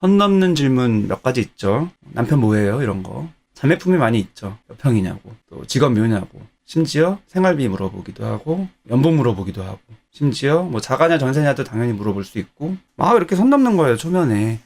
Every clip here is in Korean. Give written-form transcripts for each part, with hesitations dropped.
선 넘는 질문 몇 가지 있죠. 남편 뭐예요? 이런 거. 자매품이 많이 있죠. 몇 평이냐고. 또 직업 묘냐고. 심지어 생활비 물어보기도 하고 연봉 물어보기도 하고 심지어 뭐 자가냐 전세냐도 당연히 물어볼 수 있고 막 이렇게 선 넘는 거예요. 초면에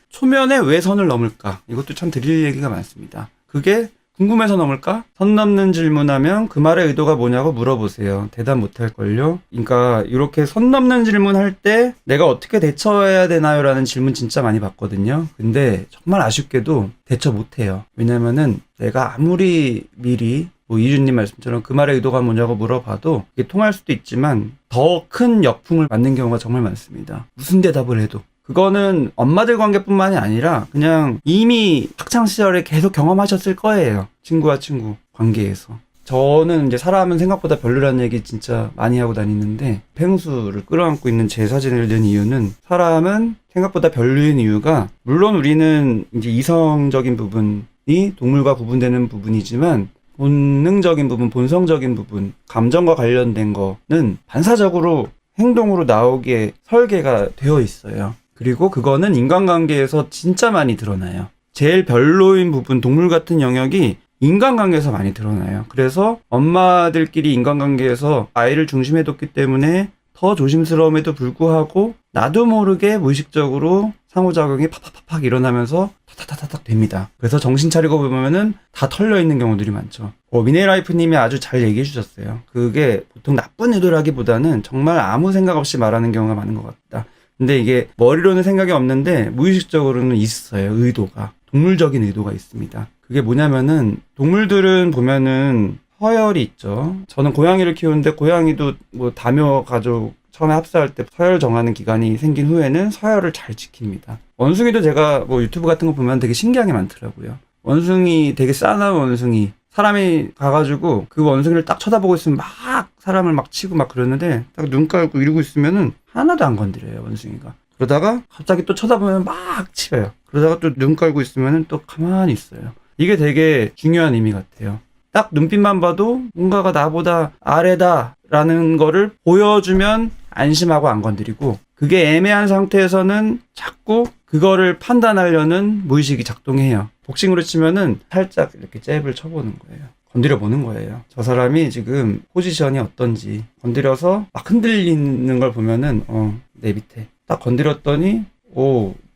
왜 선을 넘을까? 이것도 참 드릴 얘기가 많습니다. 그게 궁금해서 넘을까? 선 넘는 질문하면 그 말의 의도가 뭐냐고 물어보세요. 대답 못할걸요? 그러니까 이렇게 선 넘는 질문할 때 내가 어떻게 대처해야 되나요? 라는 질문 진짜 많이 받거든요. 근데 정말 아쉽게도 대처 못해요. 왜냐면은 내가 아무리 미리 뭐 이준님 말씀처럼 그 말의 의도가 뭐냐고 물어봐도 이게 통할 수도 있지만 더 큰 역풍을 맞는 경우가 정말 많습니다. 무슨 대답을 해도. 그거는 엄마들 관계뿐만이 아니라 그냥 이미 학창시절에 계속 경험하셨을 거예요. 친구와 친구 관계에서. 저는 이제 사람은 생각보다 별로라는 얘기 진짜 많이 하고 다니는데 펭수를 끌어안고 있는 제 사진을 낸 이유는 사람은 생각보다 별로인 이유가 물론 우리는 이제 이성적인 부분이 동물과 구분되는 부분이지만 본능적인 부분, 본성적인 부분, 감정과 관련된 거는 반사적으로 행동으로 나오게 설계가 되어 있어요. 그리고 그거는 인간관계에서 진짜 많이 드러나요. 제일 별로인 부분, 동물 같은 영역이 인간관계에서 많이 드러나요. 그래서 엄마들끼리 인간관계에서 아이를 중심에 뒀기 때문에 더 조심스러움에도 불구하고 나도 모르게 무의식적으로 상호작용이 팍팍팍팍 일어나면서 타타타타닥 됩니다. 그래서 정신 차리고 보면은 다 털려 있는 경우들이 많죠. 미네라이프님이 아주 잘 얘기해 주셨어요. 그게 보통 나쁜 의도라기보다는 정말 아무 생각 없이 말하는 경우가 많은 것 같다. 근데 이게 머리로는 생각이 없는데 무의식적으로는 있어요. 의도가. 동물적인 의도가 있습니다. 그게 뭐냐면은 동물들은 보면은 서열이 있죠. 저는 고양이를 키우는데 고양이도 뭐 다묘 가족 처음에 합사할 때 서열 정하는 기간이 생긴 후에는 서열을 잘 지킵니다. 원숭이도 제가 뭐 유튜브 같은 거 보면 되게 신기한 게 많더라고요. 원숭이 되게 싸나운 원숭이 사람이 가가지고 그 원숭이를 딱 쳐다보고 있으면 막 사람을 막 치고 막 그러는데 딱 눈 깔고 이러고 있으면은 하나도 안 건드려요, 원숭이가. 그러다가 갑자기 또 쳐다보면 막 치어요. 그러다가 또 눈 깔고 있으면은 또 가만히 있어요. 이게 되게 중요한 의미 같아요. 딱 눈빛만 봐도 뭔가가 나보다 아래다라는 거를 보여주면 안심하고 안 건드리고 그게 애매한 상태에서는 자꾸 그거를 판단하려는 무의식이 작동해요. 복싱으로 치면은 살짝 이렇게 잽을 쳐보는 거예요. 건드려 보는 거예요. 저 사람이 지금 포지션이 어떤지 건드려서 막 흔들리는 걸 보면은 내 밑에 딱 건드렸더니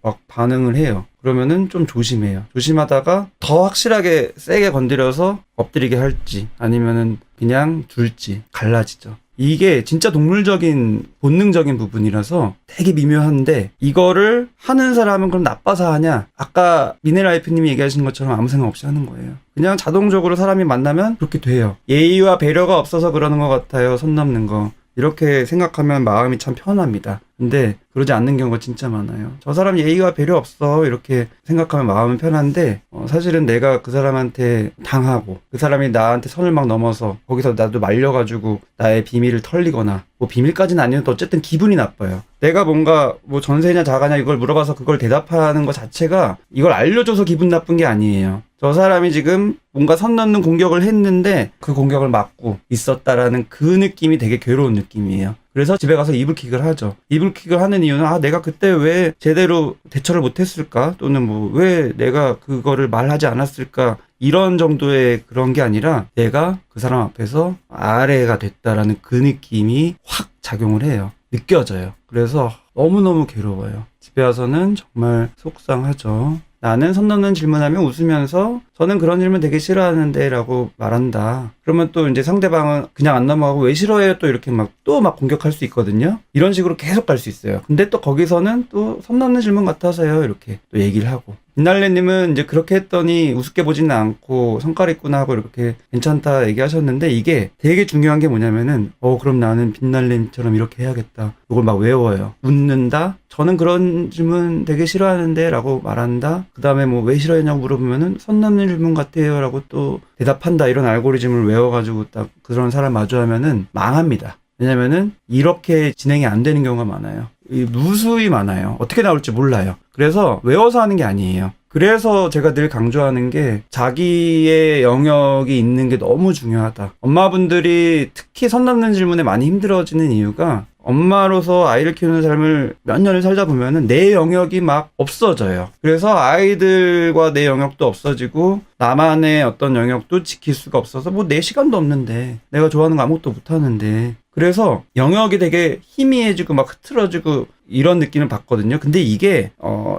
막 반응을 해요. 그러면은 좀 조심해요. 조심하다가 더 확실하게 세게 건드려서 엎드리게 할지 아니면은 그냥 둘지 갈라지죠. 이게 진짜 동물적인 본능적인 부분이라서 되게 미묘한데 이거를 하는 사람은 그럼 나빠서 하냐? 아까 미네라이프님이 얘기하신 것처럼 아무 생각 없이 하는 거예요. 그냥 자동적으로 사람이 만나면 그렇게 돼요. 예의와 배려가 없어서 그러는 것 같아요. 선 넘는 거. 이렇게 생각하면 마음이 참 편합니다. 근데 그러지 않는 경우가 진짜 많아요. 저 사람 예의가 배려 없어 이렇게 생각하면 마음은 편한데 사실은 내가 그 사람한테 당하고 그 사람이 나한테 선을 막 넘어서 거기서 나도 말려가지고 나의 비밀을 털리거나 뭐 비밀까지는 아니어도 어쨌든 기분이 나빠요. 내가 뭔가 뭐 전세냐 자가냐 이걸 물어봐서 그걸 대답하는 것 자체가 이걸 알려줘서 기분 나쁜 게 아니에요. 저 사람이 지금 뭔가 선 넘는 공격을 했는데 그 공격을 막고 있었다라는 그 느낌이 되게 괴로운 느낌이에요. 그래서 집에 가서 이불킥을 하죠. 이불킥을 하는 이유는 내가 그때 왜 제대로 대처를 못했을까? 또는 뭐 왜 내가 그거를 말하지 않았을까? 이런 정도의 그런 게 아니라 내가 그 사람 앞에서 아래가 됐다라는 그 느낌이 확 작용을 해요. 느껴져요. 그래서 너무너무 괴로워요. 집에 와서는 정말 속상하죠. 나는 선 넘는 질문하면 웃으면서 저는 그런 질문 되게 싫어하는데 라고 말한다. 그러면 또 이제 상대방은 그냥 안 넘어가고 왜 싫어해요? 또 이렇게 또 막 공격할 수 있거든요. 이런 식으로 계속 갈 수 있어요. 근데 또 거기서는 또 선 넘는 질문 같아서요. 이렇게 또 얘기를 하고. 빛날래님은 이제 그렇게 했더니 우습게 보지는 않고 성깔 있구나 하고 이렇게 괜찮다 얘기하셨는데 이게 되게 중요한 게 뭐냐면은 그럼 나는 빛날래님처럼 이렇게 해야겠다. 이걸 막 외워요. 묻는다. 저는 그런 질문 되게 싫어하는데 라고 말한다. 그 다음에 뭐 왜 싫어했냐고 물어보면은 선 넘는 질문 같아요 라고 또 대답한다. 이런 알고리즘을 외워가지고 딱 그런 사람 마주하면은 망합니다. 왜냐면은 이렇게 진행이 안 되는 경우가 많아요. 무수히 많아요. 어떻게 나올지 몰라요. 그래서 외워서 하는 게 아니에요. 그래서 제가 늘 강조하는 게 자기의 영역이 있는 게 너무 중요하다. 엄마분들이 특히 선 넘는 질문에 많이 힘들어지는 이유가 엄마로서 아이를 키우는 삶을 몇 년을 살다 보면은 내 영역이 막 없어져요. 그래서 아이들과 내 영역도 없어지고 나만의 어떤 영역도 지킬 수가 없어서 뭐 내 시간도 없는데 내가 좋아하는 거 아무것도 못 하는데 그래서 영역이 되게 희미해지고 막 흐트러지고 이런 느낌을 받거든요. 근데 이게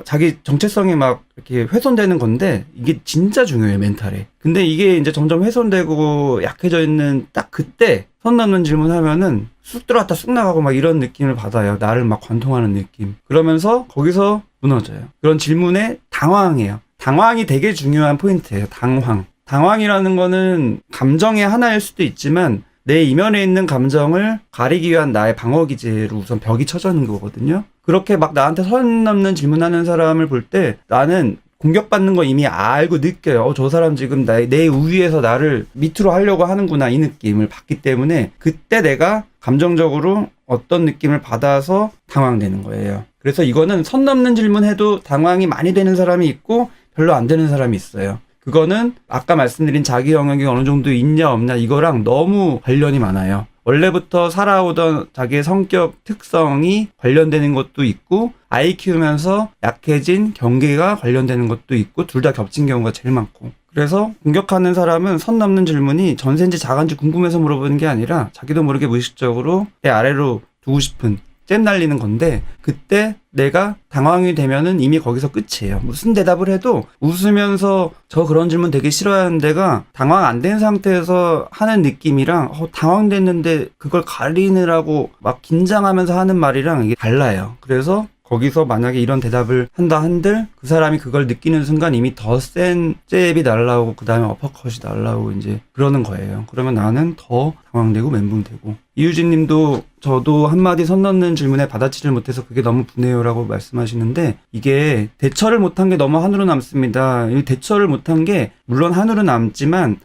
자기 정체성이 막 이렇게 훼손되는 건데 이게 진짜 중요해요, 멘탈에. 근데 이게 이제 점점 훼손되고 약해져 있는 딱 그때 선 넘는 질문하면은 쑥 들어갔다 쑥 나가고 막 이런 느낌을 받아요. 나를 막 관통하는 느낌. 그러면서 거기서 무너져요. 그런 질문에 당황해요. 당황이 되게 중요한 포인트예요. 당황. 당황이라는 거는 감정의 하나일 수도 있지만 내 이면에 있는 감정을 가리기 위한 나의 방어 기제로 우선 벽이 쳐져 있는 거거든요. 그렇게 막 나한테 선 넘는 질문하는 사람을 볼 때 나는 공격받는 거 이미 알고 느껴요. 저 사람 지금 내 우위에서 나를 밑으로 하려고 하는구나 이 느낌을 받기 때문에 그때 내가 감정적으로 어떤 느낌을 받아서 당황되는 거예요. 그래서 이거는 선 넘는 질문해도 당황이 많이 되는 사람이 있고 별로 안 되는 사람이 있어요. 그거는 아까 말씀드린 자기 영역이 어느 정도 있냐 없냐 이거랑 너무 관련이 많아요. 원래부터 살아오던 자기의 성격 특성이 관련되는 것도 있고 아이 키우면서 약해진 경계가 관련되는 것도 있고 둘 다 겹친 경우가 제일 많고 그래서 공격하는 사람은 선 넘는 질문이 전세인지 작은지 궁금해서 물어보는 게 아니라 자기도 모르게 무의식적으로 내 아래로 두고 싶은 잼 날리는 건데 그때 내가 당황이 되면은 이미 거기서 끝이에요. 무슨 대답을 해도 웃으면서 저 그런 질문 되게 싫어하는 데가 당황 안 된 상태에서 하는 느낌이랑 당황됐는데 그걸 가리느라고 막 긴장하면서 하는 말이랑 이게 달라요. 그래서 거기서 만약에 이런 대답을 한다 한들 그 사람이 그걸 느끼는 순간 이미 더 센 잽이 날라오고 그 다음에 어퍼컷이 날라오고 이제 그러는 거예요. 그러면 나는 더 당황되고 멘붕되고 이유진 님도 저도 한마디 선 넘는 질문에 받아치질 못해서 그게 너무 분해요라고 말씀하시는데 이게 대처를 못한 게 너무 한으로 남습니다. 이 대처를 못한 게 물론 한으로 남지만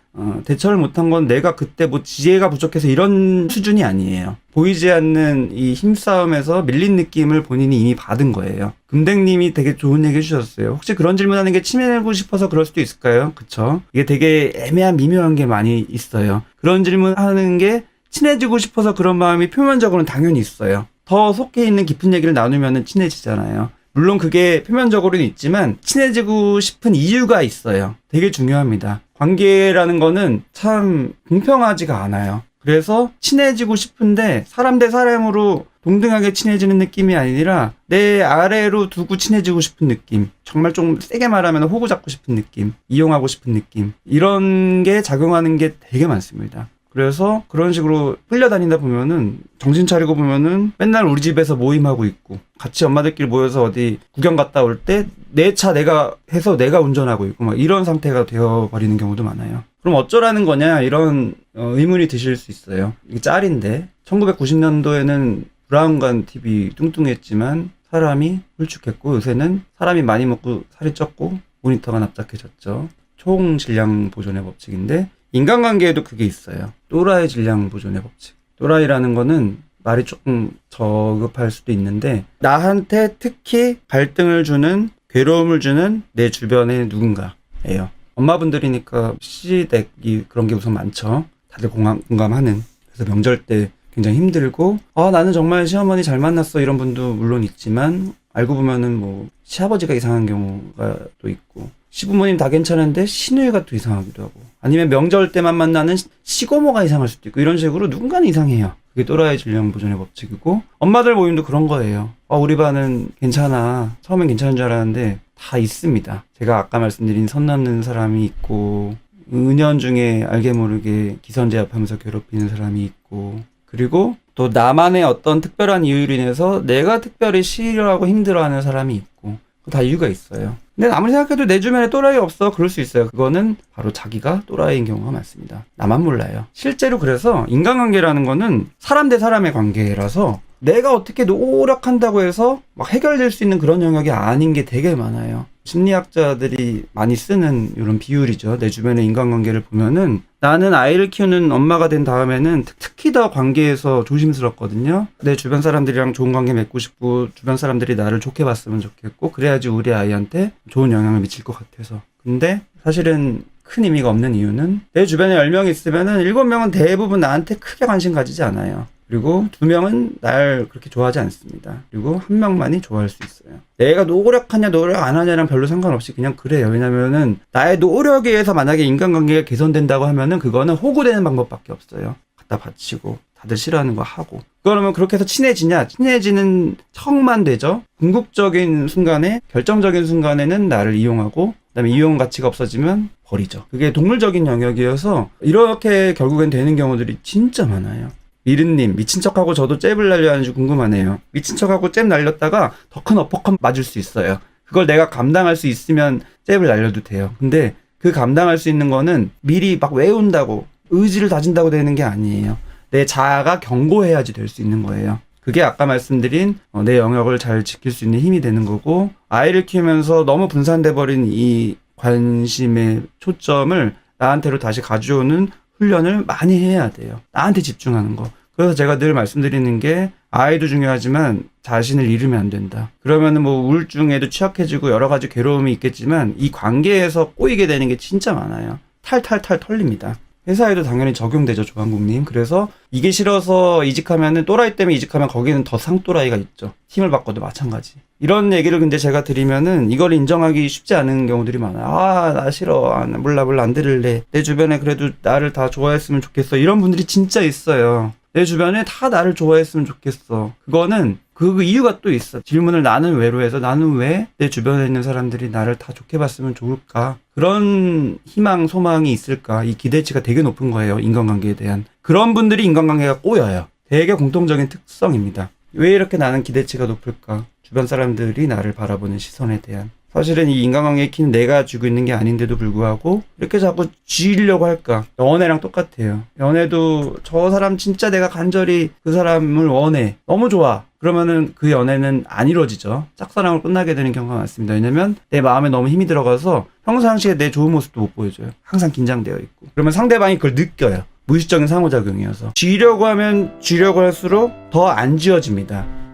대처를 못한 건 내가 그때 뭐 지혜가 부족해서 이런 수준이 아니에요. 보이지 않는 이 힘싸움에서 밀린 느낌을 본인이 이미 받은 거예요. 금댕님이 되게 좋은 얘기 해주셨어요. 혹시 그런 질문하는 게 치매내고 싶어서 그럴 수도 있을까요? 그쵸? 이게 되게 애매한 미묘한 게 많이 있어요. 그런 질문하는 게 친해지고 싶어서 그런 마음이 표면적으로는 당연히 있어요. 더 속해 있는 깊은 얘기를 나누면 친해지잖아요. 물론 그게 표면적으로는 있지만 친해지고 싶은 이유가 있어요. 되게 중요합니다. 관계라는 거는 참 공평하지가 않아요. 그래서 친해지고 싶은데 사람 대 사람으로 동등하게 친해지는 느낌이 아니라 내 아래로 두고 친해지고 싶은 느낌. 정말 좀 세게 말하면 호구 잡고 싶은 느낌. 이용하고 싶은 느낌. 이런 게 작용하는 게 되게 많습니다. 그래서 그런 식으로 끌려다니다 보면은 정신 차리고 보면은 맨날 우리 집에서 모임하고 있고 같이 엄마들끼리 모여서 어디 구경 갔다 올 때 내 차 내가 해서 내가 운전하고 있고 막 이런 상태가 되어버리는 경우도 많아요. 그럼 어쩌라는 거냐 이런 의문이 드실 수 있어요. 이게 짤인데 1990년도에는 브라운관 TV 뚱뚱했지만 사람이 홀쭉했고 요새는 사람이 많이 먹고 살이 쪘고 모니터가 납작해졌죠. 총 질량 보존의 법칙인데 인간관계에도 그게 있어요. 또라이 질량 보존의 법칙. 또라이라는 거는 말이 조금 저급할 수도 있는데 나한테 특히 갈등을 주는 괴로움을 주는 내 주변의 누군가예요. 엄마분들이니까 시댁이 그런 게 우선 많죠. 다들 공감하는. 그래서 명절 때 굉장히 힘들고 나는 정말 시어머니 잘 만났어 이런 분도 물론 있지만 알고 보면은 뭐 시아버지가 이상한 경우가 또 있고 시부모님 다 괜찮은데 시누이가 또 이상하기도 하고 아니면 명절 때만 만나는 시고모가 이상할 수도 있고 이런 식으로 누군가는 이상해요. 그게 또라이 질량 보존의 법칙이고 엄마들 모임도 그런 거예요. 우리 반은 괜찮아. 처음엔 괜찮은 줄 알았는데 다 있습니다. 제가 아까 말씀드린 선 넘는 사람이 있고 은연중에 알게 모르게 기선제압하면서 괴롭히는 사람이 있고 그리고 또 나만의 어떤 특별한 이유로 인해서 내가 특별히 싫어하고 힘들어하는 사람이 있고 다 이유가 있어요. 근데 아무리 생각해도 내 주변에 또라이 없어 그럴 수 있어요. 그거는 바로 자기가 또라이인 경우가 많습니다. 나만 몰라요. 실제로 그래서 인간관계라는 거는 사람 대 사람의 관계라서 내가 어떻게 노력한다고 해서 막 해결될 수 있는 그런 영역이 아닌 게 되게 많아요. 심리학자들이 많이 쓰는 이런 비율이죠. 내 주변의 인간관계를 보면은 나는 아이를 키우는 엄마가 된 다음에는 특히 더 관계에서 조심스럽거든요. 내 주변 사람들이랑 좋은 관계 맺고 싶고 주변 사람들이 나를 좋게 봤으면 좋겠고 그래야지 우리 아이한테 좋은 영향을 미칠 것 같아서. 근데 사실은 큰 의미가 없는 이유는 내 주변에 10명 있으면은 7명은 대부분 나한테 크게 관심 가지지 않아요. 그리고 2명은 날 그렇게 좋아하지 않습니다. 그리고 1명만이 좋아할 수 있어요. 내가 노력하냐 노력 안 하냐랑 별로 상관없이 그냥 그래요. 왜냐면은 나의 노력에 의해서 만약에 인간관계가 개선된다고 하면은 그거는 호구되는 방법밖에 없어요. 갖다 바치고 다들 싫어하는 거 하고. 그러면 그렇게 해서 친해지냐? 친해지는 척만 되죠. 궁극적인 순간에, 결정적인 순간에는 나를 이용하고, 그다음에 이용 가치가 없어지면 버리죠. 그게 동물적인 영역이어서 이렇게 결국엔 되는 경우들이 진짜 많아요. 미르님, 미친 척하고 저도 잽을 날려 하는지 궁금하네요. 미친 척하고 잽 날렸다가 더 큰 어퍼컷 맞을 수 있어요. 그걸 내가 감당할 수 있으면 잽을 날려도 돼요. 근데 그 감당할 수 있는 거는 미리 막 외운다고, 의지를 다진다고 되는 게 아니에요. 내 자아가 견고해야지 될 수 있는 거예요. 그게 아까 말씀드린 내 영역을 잘 지킬 수 있는 힘이 되는 거고, 아이를 키우면서 너무 분산돼 버린 이 관심의 초점을 나한테로 다시 가져오는 훈련을 많이 해야 돼요. 나한테 집중하는 거. 그래서 제가 늘 말씀드리는 게 아이도 중요하지만 자신을 잃으면 안 된다. 그러면은 뭐 우울증에도 취약해지고 여러 가지 괴로움이 있겠지만 이 관계에서 꼬이게 되는 게 진짜 많아요. 탈탈탈 털립니다. 회사에도 당연히 적용되죠, 조한국님. 그래서 이게 싫어서 이직하면은 또라이 때문에 이직하면 거기는 더 상또라이가 있죠. 팀을 바꿔도 마찬가지. 이런 얘기를 근데 제가 드리면은 이걸 인정하기 쉽지 않은 경우들이 많아요. 아, 나 싫어. 아, 나 몰라 안 들을래. 내 주변에 그래도 나를 다 좋아했으면 좋겠어. 이런 분들이 진짜 있어요. 내 주변에 다 나를 좋아했으면 좋겠어. 그거는 그 이유가 또 있어. 질문을 나는 왜로 해서 나는 왜 내 주변에 있는 사람들이 나를 다 좋게 봤으면 좋을까? 그런 희망, 소망이 있을까? 이 기대치가 되게 높은 거예요. 인간관계에 대한. 그런 분들이 인간관계가 꼬여요. 되게 공통적인 특성입니다. 왜 이렇게 나는 기대치가 높을까? 주변 사람들이 나를 바라보는 시선에 대한. 사실은 이 인간관계의 키는 내가 쥐고 있는 게 아닌데도 불구하고 이렇게 자꾸 쥐려고 할까? 연애랑 똑같아요. 연애도 저 사람 진짜 내가 간절히 그 사람을 원해. 너무 좋아. 그러면은 그 연애는 안 이루어지죠. 짝사랑으로 끝나게 되는 경우가 많습니다. 왜냐면 내 마음에 너무 힘이 들어가서 평상시에 내 좋은 모습도 못 보여줘요. 항상 긴장되어 있고. 그러면 상대방이 그걸 느껴요. 무의식적인 상호작용이어서. 쥐려고 하면 쥐려고 할수록 더 안 쥐어집니다.